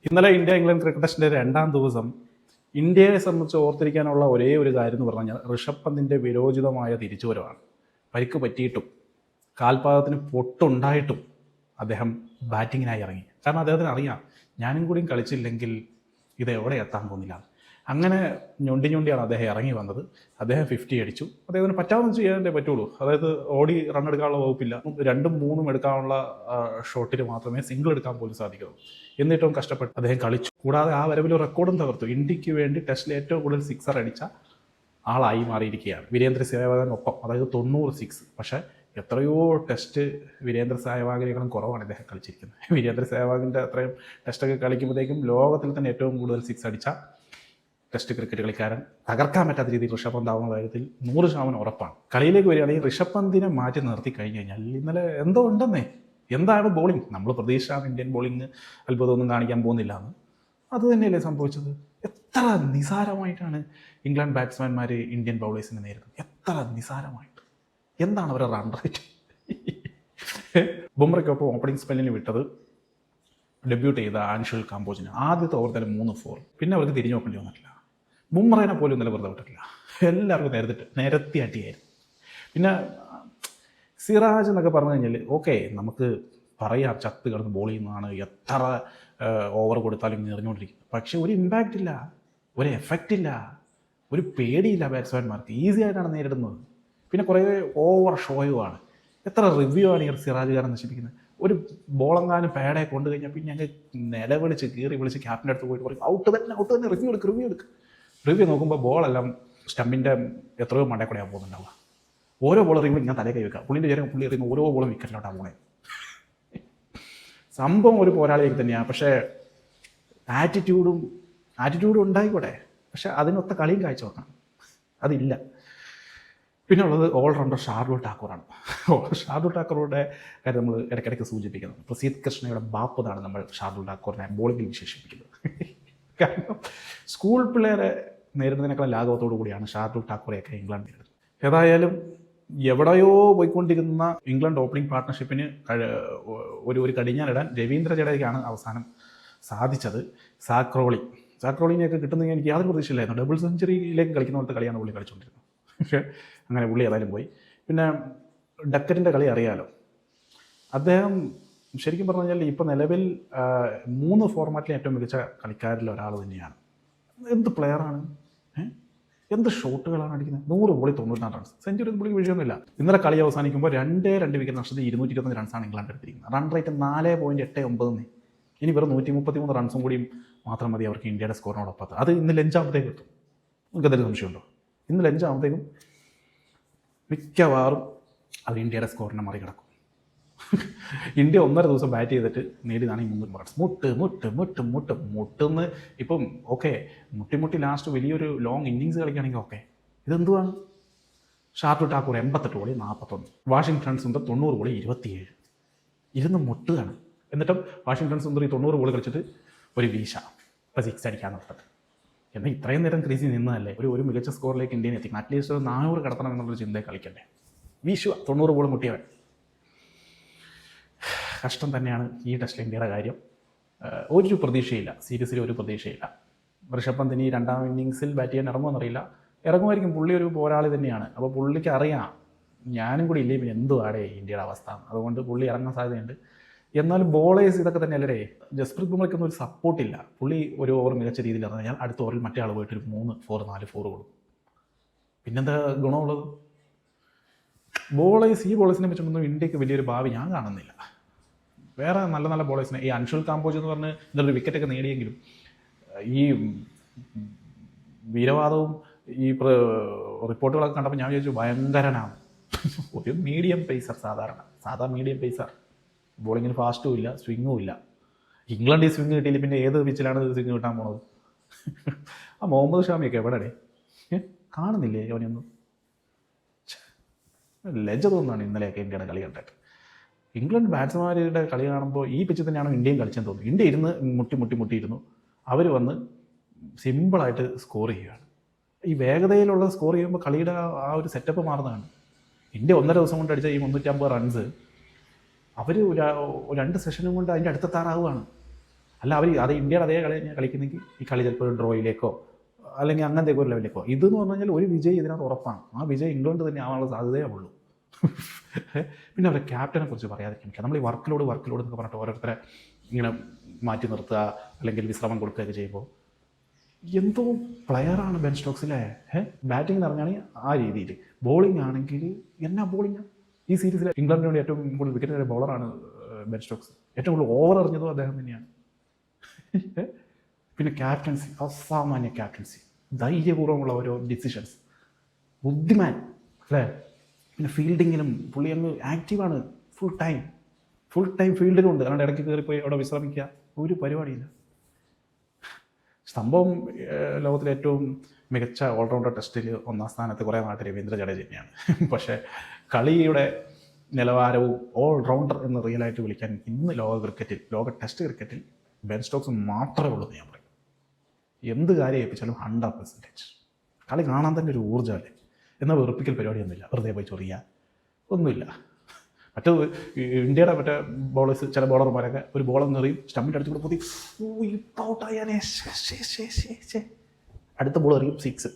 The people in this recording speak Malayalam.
ഇന്നലെ ഇന്ത്യ ഇംഗ്ലണ്ട് ക്രിക്കറ്റ് ടെസ്റ്റിൻ്റെ രണ്ടാം ദിവസം ഇന്ത്യയെ സംബന്ധിച്ച് ഓർത്തിരിക്കാനുള്ള ഒരേ ഒരു കാര്യം എന്ന് പറഞ്ഞാൽ ഋഷഭ് പന്തിൻ്റെ വിരോചിതമായ തിരിച്ചുവരവാണ്. പരിക്ക് പറ്റിയിട്ടും കാൽപാദത്തിന് പൊട്ടുണ്ടായിട്ടും അദ്ദേഹം ബാറ്റിങ്ങിനായി ഇറങ്ങി. കാരണം അദ്ദേഹത്തിന് അറിയാം, ഞാനും കൂടിയും കളിച്ചില്ലെങ്കിൽ ഇത് എവിടെ എത്താൻ പോകുന്നില്ല. അങ്ങനെ ഞൊണ്ടിയാണ് അദ്ദേഹം ഇറങ്ങി വന്നത്. അദ്ദേഹം 50 അടിച്ചു. അദ്ദേഹത്തിന് പറ്റാവുന്ന ചെയ്യാനേ പറ്റുള്ളൂ. അതായത് ഓടി റൺ എടുക്കാനുള്ള വകുപ്പില്ല. 2ഉം 3ഉം എടുക്കാനുള്ള ഷോട്ടിൽ മാത്രമേ സിംഗിൾ എടുക്കാൻ പോലും സാധിക്കുള്ളൂ. എന്നിട്ടും കഷ്ടപ്പെട്ട് അദ്ദേഹം കളിച്ചു. കൂടാതെ ആ വരവിൽ റെക്കോർഡും തകർത്തു. ഇന്ത്യക്ക് വേണ്ടി ടെസ്റ്റിൽ ഏറ്റവും കൂടുതൽ സിക്സർ അടിച്ച ആളായി മാറിയിരിക്കുകയാണ് വീരേന്ദ്ര സേവാഗിനൊപ്പം. അതായത് 90 സിക്സ്. പക്ഷേ എത്രയോ ടെസ്റ്റ് വീരേന്ദ്ര സേവാഗിനേക്കാളും കുറവാണ് ഇദ്ദേഹം കളിച്ചിരിക്കുന്നത്. വീരേന്ദ്ര സേവാഗിൻ്റെ അത്രയും ടെസ്റ്റൊക്കെ കളിക്കുമ്പോഴത്തേക്കും ലോകത്തിൽ തന്നെ ഏറ്റവും കൂടുതൽ സിക്സ് അടിച്ച ടെസ്റ്റ് ക്രിക്കറ്റ് കളിക്കാരൻ തകർക്കാൻ പറ്റാത്ത രീതിയിൽ ഋഷഭ് പന്ത് ആവുന്ന കാര്യത്തിൽ 100% ഉറപ്പാണ്. കളിയിലേക്ക് വരികയാണെങ്കിൽ ഋഷഭ് പന്തിനെ മാറ്റി നിർത്തി കഴിഞ്ഞ് കഴിഞ്ഞാൽ ഇന്നലെ എന്തോ ഉണ്ടെന്നേ. എന്താണ് ബോളിംഗ്? നമ്മൾ പ്രതീക്ഷിച്ചാണ് ഇന്ത്യൻ ബോളിംഗ് അത്ഭുതമൊന്നും കാണിക്കാൻ പോകുന്നില്ല എന്ന്. അത് തന്നെയല്ലേ സംഭവിച്ചത്? എത്ര നിസാരമായിട്ടാണ് ഇംഗ്ലണ്ട് ബാറ്റ്സ്മാൻമാർ ഇന്ത്യൻ ബൗളേഴ്സിനെ നേരിടുന്നത്. എത്ര നിസാരമായിട്ട്. എന്താണ് അവരുടെ റൺ റേറ്റ്? ബുംറയ്ക്കൊപ്പം ഓപ്പണിംഗ് സ്പെല്ലിന് വിട്ടത് ഡെബ്യൂട്ട് ചെയ്ത അൻഷുൽ കാംബോജിന് ആദ്യത്തെ ഓവർ തന്നെ 3 4. പിന്നെ അവർക്ക് തിരിഞ്ഞു നോക്കേണ്ടി വന്നിട്ടില്ല. ബുംറേനെ പോലും ഇന്നലെ വെറുതെ വിട്ടിട്ടില്ല. എല്ലാവർക്കും നേരത്തെ അടിയായിരുന്നു. പിന്നെ സിറാജ് എന്നൊക്കെ പറഞ്ഞു കഴിഞ്ഞാൽ ഓക്കെ, നമുക്ക് പറയാം ചത്ത് കിടന്ന് ബോൾ ചെയ്യുന്നതാണ്, എത്ര ഓവർ കൊടുത്താലും നിറഞ്ഞുകൊണ്ടിരിക്കും. പക്ഷെ ഒരു ഇമ്പാക്റ്റ് ഇല്ല, ഒരു എഫക്റ്റ് ഇല്ല, ഒരു പേടിയില്ല ബാറ്റ്സ്മാൻമാർക്ക്. ഈസി ആയിട്ടാണ് നേരിടുന്നത്. പിന്നെ കുറേ ഓവർ ഷോയുമാണ്. എത്ര റിവ്യൂ ആണ് ഈ സിറാജുകാരൻ നശിപ്പിക്കുന്നത്. ഒരു ബോളെങ്ങാനും പാടെ കൊണ്ടു കഴിഞ്ഞാൽ പിന്നെ ഞങ്ങൾ നിലവിളിച്ച് കീറി വിളിച്ച് ക്യാപ്റ്റൻ്റെ അടുത്ത് പോയിട്ട് പറയും ഔട്ട് തന്നെ റിവ്യൂ എടുക്ക്. റിവ്യൂ നോക്കുമ്പോൾ ബോളെല്ലാം സ്റ്റമ്പിൻ്റെ എത്രയോ മണ്ടേ കൂടെയാണ് പോകുന്നുണ്ടാവുക. ഓരോ ബോൾ എറിയുമ്പോൾ ഇങ്ങനെ തലേ കൈ വെക്കുക. പുള്ളിൻ്റെ ചേരം പുള്ളി എറിയുന്ന ഓരോ ബോളും വിക്കറ്റിലോട്ടാണ് പോണേ. സംഭവം ഒരു പോരാളിയൊക്കെ തന്നെയാണ്. പക്ഷേ ആറ്റിറ്റ്യൂഡും ഉണ്ടായിക്കോട്ടെ, പക്ഷെ അതിനൊത്ത കളിയും കാഴ്ച വെക്കണം. അതില്ല. പിന്നെ ഉള്ളത് ഓൾറൗണ്ടർ ഷാർദുൽ ഠാക്കൂറാണ്. ഷാർദുൽ ഠാക്കൂറുടെ കാര്യം നമ്മൾ ഇടയ്ക്കിടയ്ക്ക് സൂചിപ്പിക്കുന്നത്. പ്രസീദ് കൃഷ്ണയുടെ ബാപ്പ് എന്നാണ് നമ്മൾ ഷാർദുൽ ഠാക്കൂറിനെ ബോളിംഗിൽ വിശേഷിപ്പിക്കുന്നത്. കാരണം സ്കൂൾ പിള്ളേരെ നേരിടുന്നതിനേക്കാൾ ലാഘവത്തോടു കൂടിയാണ് ഷാർദുൽ ഠാക്കൂറെയൊക്കെ ഇംഗ്ലണ്ട് നേരിടുന്നത്. ഏതായാലും എവിടെയോ പോയിക്കൊണ്ടിരുന്ന ഇംഗ്ലണ്ട് ഓപ്പണിംഗ് പാർട്ട്ണർഷിപ്പിന് ഒരു കടിഞ്ഞാനിടാൻ രവീന്ദ്ര ജഡേജയ്ക്കാണ് അവസാനം സാധിച്ചത്. സാക്രോളിനെയൊക്കെ കിട്ടുന്നെങ്കിൽ എനിക്ക് യാതൊരു പ്രതീക്ഷയില്ലായിരുന്നു. ഡബിൾ സെഞ്ചുറിയിലേക്ക് കളിക്കുന്ന പോലത്തെ കളിയാണ് പുള്ളി കളിച്ചുകൊണ്ടിരുന്നത്. പക്ഷേ അങ്ങനെ പുള്ളി ഏതായാലും പോയി. പിന്നെ ഡക്കറ്റിൻ്റെ കളി അറിയാലോ. അദ്ദേഹം ശരിക്കും പറഞ്ഞു കഴിഞ്ഞാൽ ഇപ്പോൾ നിലവിൽ 3 ഫോർമാറ്റിലെ ഏറ്റവും മികച്ച കളിക്കാരിൽ ഒരാൾ തന്നെയാണ്. എന്ത് പ്ലെയറാണ്! എന്ത് ഷോട്ടുകളാണ് അടിക്കുന്നത്! 100 ബോളിൽ 94 റൺസ്. സെഞ്ചുറി പുള്ളിക്ക് വിഷയമൊന്നുമില്ല. ഇന്നലെ കളി അവസാനിക്കുമ്പോൾ 2 വിക്കറ്റ് നഷ്ടത്തിൽ 225 റൺസാണ് ഇംഗ്ലണ്ട് എടുത്തിരിക്കുന്നത്. Run rate 4.89. ഇനി വെറും 133 റൺസും കൂടിയും മാത്രം മതി അവർക്ക് ഇന്ത്യയുടെ സ്കോറിനോടൊപ്പം. അത് ഇന്ന് ലഞ്ചാകുമ്പോഴത്തേക്ക് എത്തും. നിങ്ങൾക്ക് എന്തെങ്കിലും സംശയമുണ്ടോ? ഇന്ന് ലഞ്ചാകുമ്പോഴത്തേക്കും മിക്കവാറും അത് ഇന്ത്യയുടെ സ്കോറിനെ മറികടക്കും. ഇന്ത്യ 1.5 ദിവസം ബാറ്റ് ചെയ്തിട്ട് നേടിയതാണ് ഈ 300 റൺസ്. മുട്ടെന്ന് ഇപ്പം ഓക്കെ, മുട്ടി ലാസ്റ്റ് വലിയൊരു ലോങ് ഇന്നിങ്സ് കളിക്കുകയാണെങ്കിൽ ഓക്കെ. ഇതെന്തുവാണ്? ഷാർദുൽ ഠാക്കൂർ 88 ബോളിൽ 41, വാഷിംഗ്ടൺ സുന്ദർ 90 ബോളിൽ 27. ഇരുന്ന് മുട്ടുകയാണ്. എന്നിട്ടും വാഷിംഗ്ടൺ സുന്ദർ ഈ 90 ബോൾ കളിച്ചിട്ട് ഒരു വീശ ഇപ്പം 6 അടിക്കാൻ നിർത്തത്. എന്നാൽ ഇത്രയും നേരം ക്രീസിൽ നിന്നതല്ലേ ഒരു മികച്ച സ്കോറിലേക്ക് ഇന്ത്യനെ എത്തിക്കണം. അറ്റ്ലീസ്റ്റ് ഒരു 400 കടത്തണം എന്നുള്ളൊരു ചിന്തയെ കളിക്കണ്ടേ. വീശുക 90 ബോൾ മുട്ടിയവൻ. കഷ്ടം തന്നെയാണ് ഈ ടെസ്റ്റിൽ ഇന്ത്യയുടെ കാര്യം. ഒരു പ്രതീക്ഷയില്ല, സീരീസിൽ ഒരു പ്രതീക്ഷയില്ല. ഋഷഭ് പന്തിന് ഈ 2ാം ഇന്നിങ്സിൽ ബാറ്റ് ചെയ്യാൻ ഇറങ്ങുമെന്നറിയില്ല. ഇറങ്ങുമായിരിക്കും. പുള്ളി ഒരു പോരാളി തന്നെയാണ്. അപ്പോൾ പുള്ളിക്ക് അറിയാം ഞാനും കൂടി ഇല്ലേ പിന്നെ എന്തുവാടേ ഇന്ത്യയുടെ അവസ്ഥ. അതുകൊണ്ട് പുള്ളി ഇറങ്ങാൻ സാധ്യതയുണ്ട്. എന്നാലും ബോളേഴ്സ് ഇതൊക്കെ തന്നെയല്ലേ. ജസ്പ്രീത് ബുംറയ്ക്കൊന്നും ഒരു സപ്പോർട്ടില്ല. പുള്ളി ഒരു ഓവർ മികച്ച രീതിയിൽ ഇറങ്ങി കഴിഞ്ഞാൽ അടുത്ത ഓവറിൽ മറ്റേ ആൾ പോയിട്ട് ഒരു 3 4 4 4 കൊടുക്കും. പിന്നെന്താ ഗുണമുള്ളത്? ഈ ബോളേഴ്സിനെ വെച്ചൊന്നും ഇന്ത്യക്ക് വലിയൊരു ഭാവി ഞാൻ കാണുന്നില്ല. വേറെ നല്ല ബോളേഴ്സിനെ, ഈ അൻഷുൽ കാംബോജ് എന്ന് പറഞ്ഞ് ഇതൊരു വിക്കറ്റൊക്കെ നേടിയെങ്കിലും ഈ വീരവാദവും ഈ റിപ്പോർട്ടുകളൊക്കെ കണ്ടപ്പോൾ ഞാൻ വിചാരിച്ചു ഭയങ്കരനാണ്. ഒരു മീഡിയം പേസർ, സാധാ മീഡിയം പേസർ. ബോളിങ്ങിന് ഫാസ്റ്റും ഇല്ല, സ്വിങ്ങും ഇല്ല. ഇംഗ്ലണ്ട് ഈ സ്വിങ് കിട്ടിയില്ല പിന്നെ ഏത് പിച്ചിലാണ് സ്വിങ് കിട്ടാൻ പോണത്? ആ മുഹമ്മദ് ഷാമിയൊക്കെ എവിടെടേ? കാണുന്നില്ലേ അവനൊന്നും? ലജ്ജ തോന്നുന്നതാണ് ഇന്നലെയൊക്കെ ഇന്ത്യയുടെ കളി കണ്ടിട്ട്. ഇംഗ്ലണ്ട് ബാറ്റ്സ്മാരുടെ കളി കാണുമ്പോൾ ഈ പിച്ചിൽ തന്നെയാണ് ഇന്ത്യയും കളിച്ചെന്ന് തോന്നുന്നു. ഇന്ത്യ ഇരുന്ന് മുട്ടിയിരുന്നു. അവർ വന്ന് സിമ്പിളായിട്ട് സ്കോർ ചെയ്യുകയാണ്. ഈ വേഗതയിലുള്ള സ്കോർ ചെയ്യുമ്പോൾ കളിയുടെ ആ ഒരു സെറ്റപ്പ് മാറുന്നതാണ്. ഇന്ത്യ 1.5 ദിവസം കൊണ്ട് അടിച്ച ഈ 350 റൺസ് അവർ 2 സെഷനും കൊണ്ട് അതിൻ്റെ അടുത്തെത്താറാവുകയാണ്. അല്ല അവർ അത് ഇന്ത്യയുടെ അതേ കളി തന്നെ കളിക്കുന്നെങ്കിൽ ഈ കളി ചിലപ്പോൾ ഡ്രോയിലേക്കോ അല്ലെങ്കിൽ അങ്ങനത്തെ ഒരു ലെവലിലേക്കോ. ഇതെന്ന് പറഞ്ഞു കഴിഞ്ഞാൽ ഒരു വിജയ് ഇതിനകത്ത് ഉറപ്പാണ്. ആ വിജയ് ഇംഗ്ലണ്ട് തന്നെ ആവാനുള്ള സാധ്യതയേ ഉള്ളൂ. പിന്നെ അവരുടെ ക്യാപ്റ്റനെ കുറിച്ച് പറയാതിരിക്കാൻ പറ്റും. നമ്മൾ ഈ വർക്കിലോട് എന്നൊക്കെ പറഞ്ഞിട്ട് ഓരോരുത്തരെ ഇങ്ങനെ മാറ്റി നിർത്തുക അല്ലെങ്കിൽ വിശ്രമം കൊടുക്കുകയൊക്കെ ചെയ്യുമ്പോൾ എന്തോ പ്ലെയറാണ് ബെൻ സ്റ്റോക്സിലെ. ബാറ്റിംഗ് എന്ന് പറഞ്ഞാണെങ്കിൽ ആ രീതിയിൽ, ബോളിംഗ് ആണെങ്കിൽ എന്നാ ബോളിംഗാണ്. ഈ സീരീസിൽ ഇംഗ്ലണ്ടിന് വേണ്ടി ഏറ്റവും കൂടുതൽ വിക്കറ്റ് നേടിയ ബോളറാണ് ബെൻ സ്റ്റോക്സ്. ഏറ്റവും കൂടുതൽ ഓവർ എറിഞ്ഞതും അദ്ദേഹം തന്നെയാണ്. പിന്നെ ക്യാപ്റ്റൻസി, അസാമാന്യ ക്യാപ്റ്റൻസി, ധൈര്യപൂർവ്വമുള്ള ഓരോ ഡിസിഷൻസ്, ബുദ്ധിമാൻ അല്ലേ. പിന്നെ ഫീൽഡിങ്ങിലും പുള്ളി അങ്ങ് ആക്റ്റീവാണ്. Full time ഫീൽഡിലുണ്ട്. അല്ലാണ്ട് ഇടയ്ക്ക് കയറിപ്പോയി അവിടെ വിശ്രമിക്കുക ഒരു പരിപാടിയില്ല. സംഭവം ലോകത്തിലെ ഏറ്റവും മികച്ച ഓൾറൗണ്ടർ ടെസ്റ്റിൽ ഒന്നാം സ്ഥാനത്ത് കുറേ നാട്ട് രവീന്ദ്ര ജഡേജ തന്നെയാണ്. പക്ഷേ കളിയുടെ നിലവാരവും ഓൾറൗണ്ടർ എന്ന് റിയലായിട്ട് വിളിക്കാൻ ഇന്ന് ലോക ടെസ്റ്റ് ക്രിക്കറ്റിൽ ബെൻ സ്റ്റോക്സ് മാത്രമേ ഉള്ളൂ എന്ന് ഞാൻ പറയും. എന്ത് കാര്യം ഏൽപ്പിച്ചാലും 100%. കളി കാണാൻ തന്നെ ഒരു ഊർജ്ജമല്ലേ. എന്നാൽ വെറുപ്പിക്കൽ പരിപാടിയൊന്നുമില്ല, വെറുതെ പോയി ചൊറിയുക ഒന്നുമില്ല. മറ്റേത് ഇന്ത്യയുടെ മറ്റേ ബോളേഴ്സ്, ചില ബോളർമാരൊക്കെ ഒരു ബോളെന്ന് എറിയും, സ്റ്റമ്പിൻ്റെ അടുത്ത് കൂടെ പോയി ഔട്ടായാനേ അടുത്ത ബോൾ എറിയും 6.